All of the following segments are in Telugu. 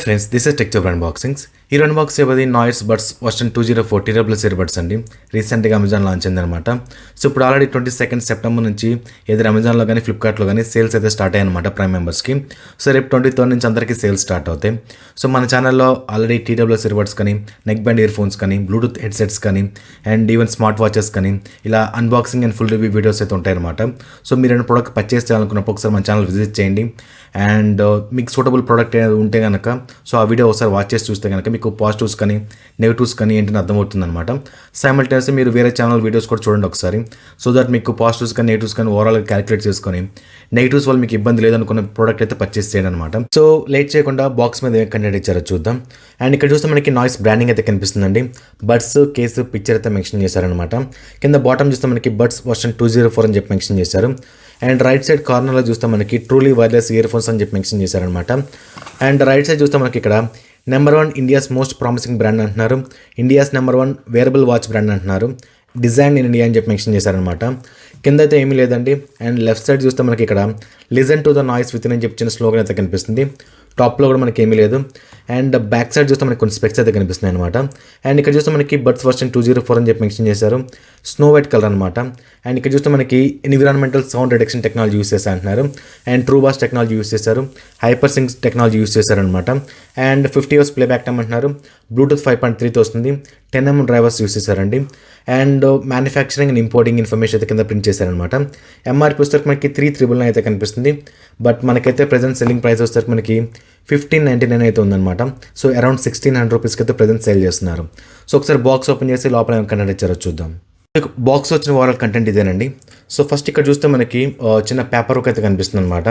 Friends, this is TeluguTechTuber-Unboxings. ఈ అన్బాక్స్ చేయబోది Noise buds version 204 TWS earbuds అండి. రీసెంట్గా అమెజాన్ లాంచ్ అయిందనమాట. సో ఇప్పుడు ఆల్రెడీ 22 సెప్టెంబర్ నుంచి ఏదైనా అమెజాన్లో కానీ ఫ్లిప్కార్ట్లో కానీ సేల్స్ అయితే స్టార్ట్ అయ్యాయన్నమాట ప్రైమ్ మెంబర్స్కి. సో రేపు 23 నుంచి అందరికీ సేల్స్ స్టార్ట్ అవుతాయి. సో మన ఛానల్లో ఆల్రెడీ TWS ఇయర్బడ్స్ కానీ, నెక్ బ్యాండ్ ఇయర్ ఫోన్స్ కానీ, బ్లూటూత్ హెడ్సెట్స్ కానీ అండ్ ఈవెన్ స్మార్ట్ వాచెస్ కానీ ఇలా unboxing and full review videos అయితే ఉంటాయన్నమాట. సో మీరు ఏమైనా ప్రోడక్ట్ పర్చేస్ చేయాలనుకున్నప్పుడు ఒకసారి మన ఛానల్ విజిట్ చేయండి. అండ్ మీకు సూటబుల్ ప్రోడక్ట్ ఉంటే కనుక సో ఆ వీడియో ఒకసారి వాచ్ చేసి చూస్తే కనుక మీకు పాజిటివ్స్ కానీ నెగిటివ్స్ కానీ ఏంటని అర్థమవుతుంది అనమాట. సైమల్టేనియస్గా మీరు వేరే ఛానల్ వీడియోస్ కూడా చూడండి ఒకసారి, సో దట్ మీకు పాజిటివ్స్ కానీ నెగిటివ్స్ కానీ ఓవరాల్గా క్యాలిక్యులేట్ చేసుకొని నెగిటివ్స్ వల్ల మీకు ఇబ్బంది లేదనుకున్న ప్రోడక్ట్ అయితే పర్చేస్ చేయండి అనమాట. సో లేట్ చేయకుండా బాక్స్ మీద ఏం కంటెంట్ ఇచ్చారో చూద్దాం. అండ్ ఇక్కడ చూస్తే మనకి నాయిస్ బ్రాండింగ్ అయితే కనిపిస్తుందండి. బడ్స్ కేసు పిక్చర్ అయితే మెన్షన్ చేశారనమాట. కింద బాటమ్ చూస్తే మనకి బడ్స్ వర్షన్ 204 అని చెప్పి మెన్షన్ చేశారు. అండ్ రైట్ సైడ్ కార్నర్లో చూస్తే మనకి ట్రూలీ వైర్లెస్ ఇయర్ ఫోన్స్ అని చెప్పి మెన్షన్ చేశారనమాట. అండ్ రైట్ సైడ్ చూస్తే మనకి ఇక్కడ #1 ఇండియాస్ మోస్ట్ ప్రామిసింగ్ బ్రాండ్ అంటున్నారు, ఇండియాస్ #1 వేరబుల్ వాచ్ బ్రాండ్ అంటున్నారు, డిజైన్ ఇన్ ఇండియా అని చెప్పి మెన్షన్ చేశారనమాట. కింద అయితే ఏమీ లేదండి. అండ్ లెఫ్ట్ సైడ్ చూస్తే మనకి ఇక్కడ listen to the noise with అని చెప్పి చిన్న స్లోగన్ అయితే కనిపిస్తుంది. టాప్లో కూడా మనకి ఏమీ లేదు. అండ్ బ్యాక్ సైడ్ చూస్తే మనకి కొన్ని స్పెక్స్ అయితే కనిపిస్తున్నాయి అనమాట. అండ్ ఇక్కడ చూస్తే మనకి బడ్స్ వర్షన్ 204 అని చెప్పి మెన్షన్ చేశారు, స్నో వైట్ కలర్ అనమాట. అండ్ ఇక్కడ చూస్తే మనకి environmental sound reduction technology use చేశారు అంటున్నారు. And true boss technology use చేశారు, హైపర్ సింక్స్ టెక్నాలజీ యూస్ చేశారనమాట. అండ్ 50 hours ప్లేబ్యాక్ టైమ్ అంటున్నారు, బ్లూటూత్ 5.3తో వస్తుంది, 10mm డ్రైవర్స్ యూస్ చేశారండి. And manufacturing and importing information అయితే కింద ప్రింట్ చేశారనమాట. ఎంఆర్పీ వచ్చేసరికి మనకి 399 అయితే కనిపిస్తుంది. బట్ మనకైతే ప్రెజెంట్ సెల్లింగ్ ప్రైస్ వచ్చేసరికి మనకి 1599 అయితే ఉందన్నమాట. సో అరౌండ్ 1600 రూపీస్కి అయితే ప్రెజెంట్ సేల్ చేస్తున్నారు. సో ఒకసారి బాక్స్ ఓపెన్ చేసి లోపల ఏమైనా కంటెంట్ ఇచ్చారో చూద్దాం. బాక్స్ వచ్చిన ఓవరాల్ కంటెంట్ ఇదేనండి. సో ఫస్ట్ ఇక్కడ చూస్తే మనకి చిన్న పేపర్ వర్క్ అయితే కనిపిస్తుంది అనమాట.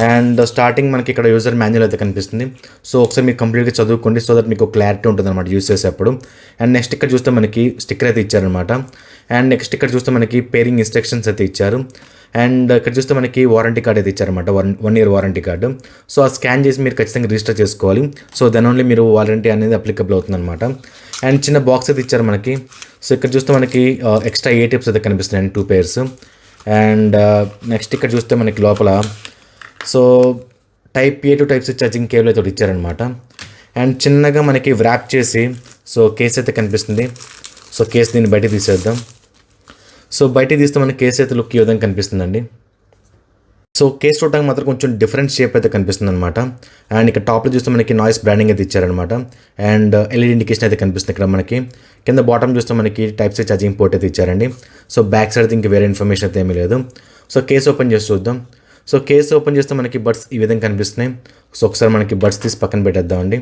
అండ్ స్టార్టింగ్ మనకి ఇక్కడ యూజర్ మాన్యువల్ అయితే కనిపిస్తుంది. సో ఒకసారి మీరు కంప్లీట్గా చదువుకోండి, సో దట్ మీకు క్లారిటీ ఉంటుంది అనమాట యూస్ చేసేటప్పుడు. అండ్ నెక్స్ట్ ఇక్కడ చూస్తే మనకి స్టిక్కర్ అయితే ఇచ్చారనమాట. అండ్ నెక్స్ట్ ఇక్కడ చూస్తే మనకి పేరింగ్ ఇన్స్ట్రక్షన్స్ అయితే ఇచ్చారు. అండ్ ఇక్కడ చూస్తే మనకి వారంటీ కార్డ్ అయితే ఇచ్చారనమాట, 1 year వారంటీ కార్డు. సో ఆ స్కాన్ చేసి మీరు ఖచ్చితంగా రిజిస్టర్ చేసుకోవాలి. సో దెన్ ఓన్లీ మీరు వారంటీ అనేది అప్లికబుల్ అవుతుంది అనమాట. అండ్ చిన్న బాక్స్ అయితే ఇచ్చారు మనకి. సో ఇక్కడ చూస్తే మనకి ఎక్స్ట్రా ఏ టిప్స్ అయితే కనిపిస్తున్నాయి, 2 pairs. అండ్ నెక్స్ట్ ఇక్కడ చూస్తే మనకి లోపల so type A to Type-C charging cable అయితే ఇచ్చారనమాట. అండ్ చిన్నగా మనకి వ్రాప్ చేసి సో కేస్ అయితే కనిపిస్తుంది. సో కేస్ దీన్ని బయట తీసేద్దాం. సో బయట తీస్తే మనకి కేస్ అయితే లుక్ ఈ విధంగా కనిపిస్తుందండి. సో కేస్ చూడడానికి మాత్రం కొంచెం డిఫరెంట్ షేప్ అయితే కనిపిస్తుంది అనమాట. అండ్ ఇక్కడ టాప్లో చూస్తే మనకి నాయిస్ బ్రాండింగ్ అయితే ఇచ్చారనమాట. అండ్ LED ఇండికేషన్ అయితే కనిపిస్తుంది ఇక్కడ మనకి. కింద బాటమ్ చూస్తే మనకి Type-C ఛార్జింగ్ పోర్ట్ అయితే ఇచ్చారండి. సో బ్యాక్ సైడ్ ఇంక వేరే ఇన్ఫర్మేషన్ అయితే ఏమీ లేదు. సో కేస్ ఓపెన్ చేసి చూద్దాం. సో కేస్ ఓపెన్ చేస్తే మనకి బడ్స్ ఈ విధంగా కనిపిస్తున్నాయి. సో ఒకసారి మనకి బడ్స్ తీసి పక్కన పెట్టేద్దామండి.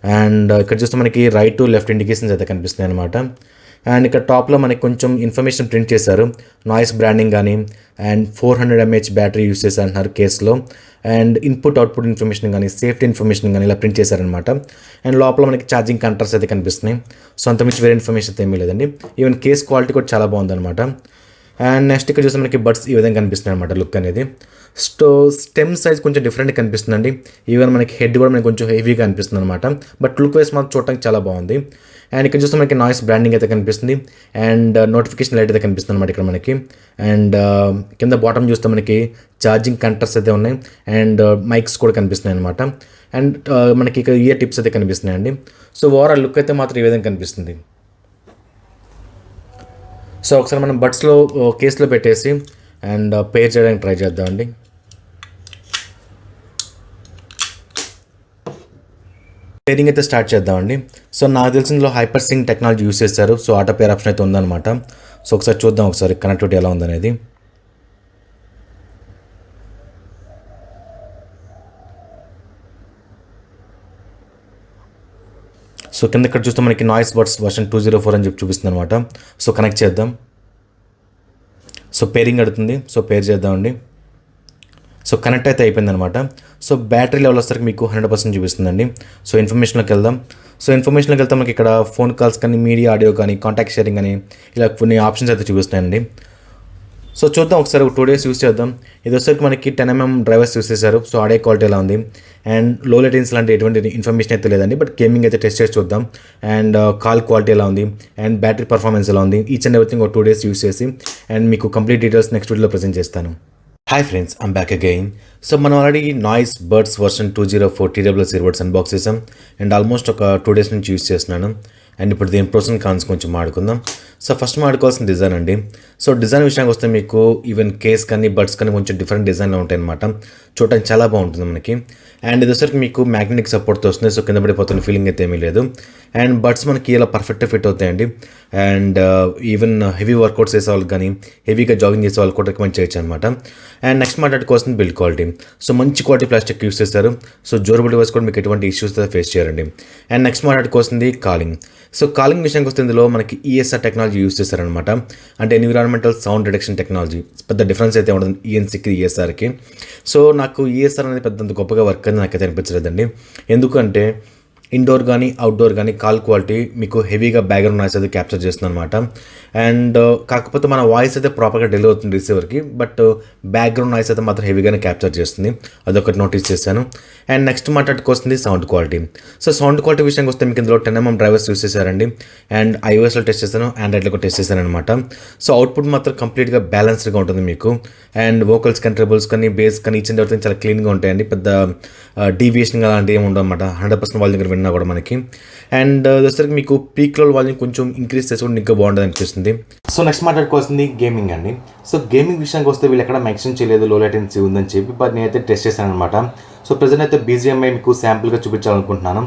అండ్ ఇక్కడ చూస్తే మనకి రైట్ టు లెఫ్ట్ ఇండికేషన్స్ అయితే కనిపిస్తున్నాయి అనమాట. అండ్ ఇక్కడ టాప్లో మనకి కొంచెం ఇన్ఫర్మేషన్ ప్రింట్ చేశారు, నాయిస్ బ్రాండింగ్ కానీ అండ్ 400 mAh బ్యాటరీ యూస్ చేశారు అంటున్నారు కేసులో. అండ్ ఇన్పుట్ అవుట్పుట్ ఇన్ఫర్మేషన్ కానీ సేఫ్టీ ఇన్ఫర్మేషన్ కానీ ఇలా ప్రింట్ చేశారనమాట. అండ్ లోపల మనకి ఛార్జింగ్ కంట్రోల్స్ అయితే కనిపిస్తున్నాయి. సో అంతమించి వేరే ఇన్ఫర్మేషన్ అయితే ఏమీ లేదండి. ఈవెన్ కేస్ క్వాలిటీ కూడా చాలా బాగుందన్నమాట. అండ్ నెక్స్ట్ ఇక్కడ చూస్తే మనకి బడ్స్ ఈ విధంగా కనిపిస్తున్నాయి అనమాట లుక్ అనేది. స్టెమ్ సైజ్ కొంచెం డిఫరెంట్గా కనిపిస్తుందండి. ఈవెన్ మనకి హెడ్ కూడా మనకి కొంచెం హెవీగా అనిపిస్తుంది అనమాట. బట్ లుక్ వైస్ మాత్రం చూడడానికి చాలా బాగుంది. అండ్ ఇక్కడ చూస్తే మనకి నాయిస్ బ్రాండింగ్ అయితే కనిపిస్తుంది. అండ్ నోటిఫికేషన్ లైట్ అయితే కనిపిస్తుంది అనమాట ఇక్కడ మనకి. అండ్ కింద బాటమ్ చూస్తే మనకి ఛార్జింగ్ కంట్రోల్స్ అయితే ఉన్నాయి. అండ్ మైక్స్ కూడా కనిపిస్తున్నాయి అనమాట. అండ్ మనకి ఇక్కడ ఇయర్ టిప్స్ అయితే కనిపిస్తున్నాయండి. సో ఓవరాల్ లుక్ అయితే మాత్రం ఈ విధంగా కనిపిస్తుంది. సో ఒకసారి మనం బడ్స్లో కేసులో పెట్టేసి అండ్ పేర్ చేయడానికి ట్రై చేద్దామండి. పేరింగ్ అయితే స్టార్ట్ చేద్దామండి. సో నాకు తెలిసిందిలో హైపర్ సింక్ టెక్నాలజీ యూస్ చేస్తారు. సో ఆటో పేర్ ఆప్షన్ అయితే ఉందన్నమాట. సో ఒకసారి చూద్దాం ఒకసారి కనెక్టివిటీ ఎలా ఉందనేది. సో కింద ఇక్కడ చూస్తే మనకి నాయిస్ బడ్స్ వర్షన్ 204 అని చెప్పి చూపిస్తుంది అనమాట. సో కనెక్ట్ చేద్దాం. సో పేరింగ్ అడుగుతుంది. సో పేర్ చేద్దామండి. సో కనెక్ట్ అయితే అయిపోయింది అనమాట. సో బ్యాటరీ లెవెల్ వచ్చేసరికి మీకు 100% చూపిస్తుందండి. సో ఇన్ఫర్మేషన్లోకి వెళ్దాం. సో ఇన్ఫర్మేషన్లోకి వెళ్తే మనకి ఇక్కడ ఫోన్ కాల్స్ కానీ మీడియా ఆడియో కానీ కాంటాక్ట్ షేరింగ్ కానీ ఇలా కొన్ని ఆప్షన్స్ అయితే చూపిస్తున్నాయండి. సో చూద్దాం ఒకసారి 2 days యూస్ చేద్దాం. ఇది వచ్చేసరికి మనకి 10mm డ్రైవర్స్ యూస్ చేశారు. సో ఆడియో క్వాలిటీ ఎలా ఉంది అండ్ లో లేటెన్సీ లాంటి ఎటువంటి ఇన్ఫర్మేషన్ అయితే లేదండి. బట్ గేమింగ్ అయితే టెస్ట్ చేసి చూద్దాం. అండ్ కాల్ క్వాలిటీ ఎలా ఉంది అండ్ బ్యాటరీ పర్ఫార్మెన్స్ ఎలా ఉంది each and everything 2 days use చేసి అండ్ మీకు కంప్లీట్ డీటెయిల్స్ నెక్స్ట్ వీడియోలో ప్రజెంట్ చేస్తాను. Hi friends, I'm back again. So మనం already Noise buds version 204 TWS earbuds unbox చేసాం అండ్ ఆల్మోస్ట్ ఒక 2 days నుంచి యూస్ చేస్తున్నాను. అండ్ ఇప్పుడు దీని ప్రోస్ అండ్ కాన్స్ కొంచెం మాట్లాడుకుందాం. సో ఫస్ట్ మాట్లాడుకోవాల్సిన డిజైన్ అండి. సో డిజైన్ విషయానికి వస్తే మీకు ఈవెన్ కేస్ కానీ బడ్స్ కానీ కొంచెం డిఫరెంట్ డిజైన్లో ఉంటాయి అనమాట. చూడటానికి చాలా బాగుంటుంది మనకి. అండ్ ఇది వచ్చరికి మీకు మ్యాగ్నెటిక్ సపోర్ట్తో వస్తుంది. సో కింద పడిపోతున్న ఫీలింగ్ అయితే ఏమీ లేదు. అండ్ బడ్స్ మనకి ఇలా పర్ఫెక్ట్గా ఫిట్ అవుతాయండి. అండ్ ఈవెన్ హెవీ వర్కౌట్స్ చేసే వాళ్ళకి కానీ హెవీగా జాగింగ్ చేసే వాళ్ళకి కూడా రికమెండ్ చేయొచ్చు అనమాట. అండ్ నెక్స్ట్ మాట్లాడుకోవాల్సింది బిల్డ్ క్వాలిటీ. సో మంచి క్వాలిటీ ప్లాస్టిక్ యూస్ చేస్తారు. సో డ్యూరబిలిటీ వైస్ కూడా మీకు ఎటువంటి ఇష్యూస్ ఫేస్ చేయాలండి. అండ్ నెక్స్ట్ మాట్లాడుకోవాల్సింది కాలింగ్. సో కాలింగ్ విషయానికి వస్తే ఇందులో మనకి ఈఎస్ఆర్ టెక్నాలజీ యూస్ చేస్తారనమాట. అంటే ఎన్విరాన్మెంటల్ సౌండ్ రిడక్షన్ టెక్నాలజీ. పెద్ద డిఫరెన్స్ అయితే ఉండదు ఈఎన్సీకి ఈఎస్ఆర్కి. సో నాకు ఈఎస్ఆర్ అనేది పెద్ద గొప్పగా వర్క్ అని నాకైతే అనిపించలేదండి. ఎందుకంటే ఇండోర్ కానీ అవుట్డోర్ కానీ కాల్ క్వాలిటీ మీకు హెవీగా బ్యాక్గ్రౌండ్ నాయిస్ అయితే క్యాప్చర్ చేస్తుంది అనమాట. అండ్ కాకపోతే మన వాయిస్ అయితే ప్రాపర్గా డెలివరీ అవుతుంది రిసీవర్కి, బట్ బ్యాక్గ్రౌండ్ నాయిస్ అయితే మాత్రం హెవీగానే క్యాప్చర్ చేస్తుంది. అదొకటి నోటీస్ చేశాను. అండ్ నెక్స్ట్ మాట్లాడుకొస్తుంది sound quality. So sound quality విషయానికి వస్తే మీకు ఇందులో 10mm డ్రైవర్స్ యూస్ చేశారండి. అండ్ ఐఓఎస్లో టెస్ట్ చేశాను, ఆండ్రాయిడ్లో కూడా టెస్ట్ చేశాను అనమాట. సో అవుట్పుట్ మాత్రం కంప్లీట్గా బ్యాలెన్స్డ్గా ఉంటుంది మీకు. అండ్ వోకల్స్ కానీ ట్రిబుల్స్ కానీ బేస్ కానీ ఇచ్చిన తర్వాత చాలా క్లీన్గా ఉంటాయండి. పెద్ద డీవియేషన్ అలాంటివి ఏమి ఉండవు అనమాట. 100% వాళ్ళ దగ్గర విన్నా కూడా మనకి. అండ్ వచ్చేసరికి మీకు పీక్లో వాల్యూమ్ కొంచెం ఇంక్రీజ్ చేసుకుంటే ఇంకా బాగుంటుంది అనిపిస్తుంది. సో నెక్స్ట్ మాట్లాడుకోవాల్సింది గేమింగ్ అండి. సో గేమింగ్ విషయానికి వస్తే వీళ్ళు ఎక్కడ మెన్షన్ చేయలేదు లో లేటెన్సీ ఉందని చెప్పి, బట్ నేనైతే టెస్ట్ చేశాను అనమాట. సో ప్రజెంట్ అయితే బీజిఎంఐ మీకు శాంపుల్గా చూపించాలనుకుంటున్నాను.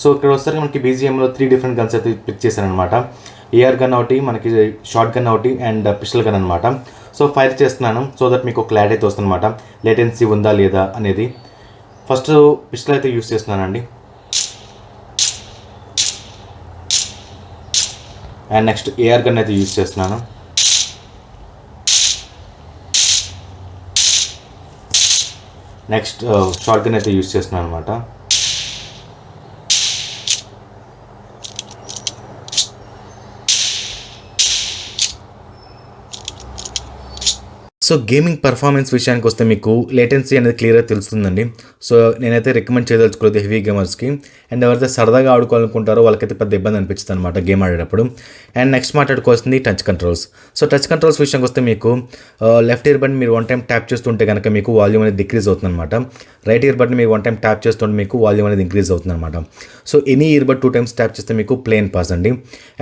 సో ఇక్కడ వచ్చేసరికి మనకి బీజిఎంలో 3 different గన్స్ అయితే పిక్ చేశాను అనమాట. ఏఆర్ గన్ ఒకటి, మనకి షార్ట్ గన్ ఒకటి అండ్ పిస్టల్ గన్ అనమాట. సో ఫైర్ చేస్తున్నాను సో దట్ మీకు క్లారిటీ అయితే వస్తుంది అనమాట, లేటెన్సీ ఉందా లేదా అనేది. ఫస్ట్ పిస్టల్ అయితే యూస్ చేస్తున్నానండి. అండ్ నెక్స్ట్ ఏఆర్ గన్ అయితే యూస్ చేస్తున్నాను. నెక్స్ట్ షార్ట్ గన్ అయితే యూస్ చేస్తున్నాను అనమాట. సో గేమింగ్ పర్ఫార్మెన్స్ విషయానికి వస్తే మీకు లేటెన్సీ అనేది క్లియర్గా తెలుస్తుందండి. సో నేనైతే రికమెండ్ చేయదలుచుకోలేదు హెవీ గేమర్స్కి. అండ్ ఎవరైతే సరదాగా ఆడుకోవాలనుకుంటారో వాళ్ళకైతే పెద్ద ఇబ్బంది అనిపిస్తుంది అనమాట గేమ్ ఆడేటప్పుడు. అండ్ నెక్స్ట్ మాట్లాడుకోవాల్సింది touch controls. So touch controls విషయానికి వస్తే మీకు లెఫ్ట్ ఇయర్ బటన్ మీరు 1 time ట్యాప్ చేస్తుంటే కనుక మీకు వాల్యూమ్ అనేది డిక్రీజ్ అవుతుంది అనమాట. రైట్ ఇయర్ బటన్ మీరు 1 time ట్యాప్ చేస్తుంటే మీకు వాల్యూమ్ అనేది ఇంక్రీజ్ అవుతుంది అనమాట. So any ear bud 2 times tap చేస్తే మీకు ప్లేన్ పాస్ అండి.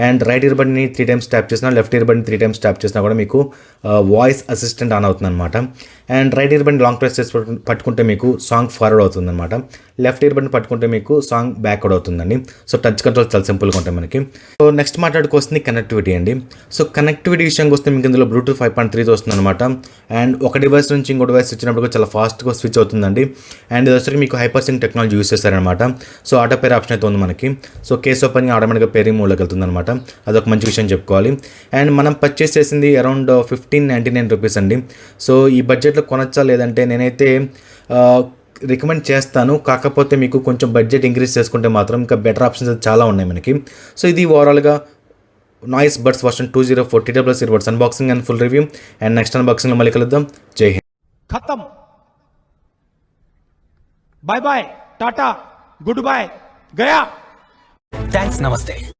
అండ్ రైట్ ఇయర్ బటన్ని 3 times ట్యాప్ చేసినా, left ear button 3 times tap చేసినా కూడా మీకు వాయిస్ అసిస్టెంట్ ఆన్ అవుతుంది అనమాట. And right ear button long press చేసి పట్టుకుంటే మీకు సాంగ్ ఫార్వర్డ్ అవుతుంది అనమాట. లెఫ్ట్ ఇయర్ బటన్ పట్టుకుంటే మీకు సాంగ్ బ్యాక్వర్డ్ అవుతుందండి. సో టచ్ కంట్రోల్స్ చాలా సింపుల్గా ఉంటాయి మనకి. సో నెక్స్ట్ మాట్లాడుకొస్తుంది కనెక్టివిటీ అండి. సో కనెక్టివిటీ విషయానికి వస్తే మీకు ఇందులో బ్లూటూత్ 5.3 వస్తుంది అనమాట. అండ్ ఒక డివైస్ నుంచి ఇంకో డివైస్ ఇచ్చినప్పుడు చాలా ఫాస్ట్గా స్విచ్ అవుతుందండి. అండ్ ఇది వచ్చరికి మీకు హైపర్ సింక్ టెక్నాలజీ యూస్ చేస్తారనమాట. సో ఆటో పేర్ ఆప్షన్ అయితే ఉంది మనకి. సో కేస్ ఓపెన్ ఆటోమేటిక్గా పేరింగ్ మోడ్లోకి వెళ్తుంది అనమాట. అదొక మంచి విషయం చెప్పుకోవాలి. అండ్ మనం పర్చేస్ చేసింది అరౌండ్ 1599 రూపీస్ అండి. సో ఈ బడ్జెట్లో కొనొచ్చా లేదంటే నేనైతే రికమెండ్ చేస్తాను. కాకపోతే మీకు కొంచెం బడ్జెట్ ఇంక్రీజ్ చేసుకుంటే మాత్రం ఇంకా బెటర్ ఆప్షన్స్ చాలా ఉన్నాయి మనకి. సో ఇది ఓవరాల్గా Noise buds version 204 TWS earbuds unboxing and full review. And next అన్బాక్సింగ్లో మళ్ళీ కలుద్దాం. జై హింద్. खत्म. Bye bye, tata, goodbye, गया. थैंक्स, नमस्ते.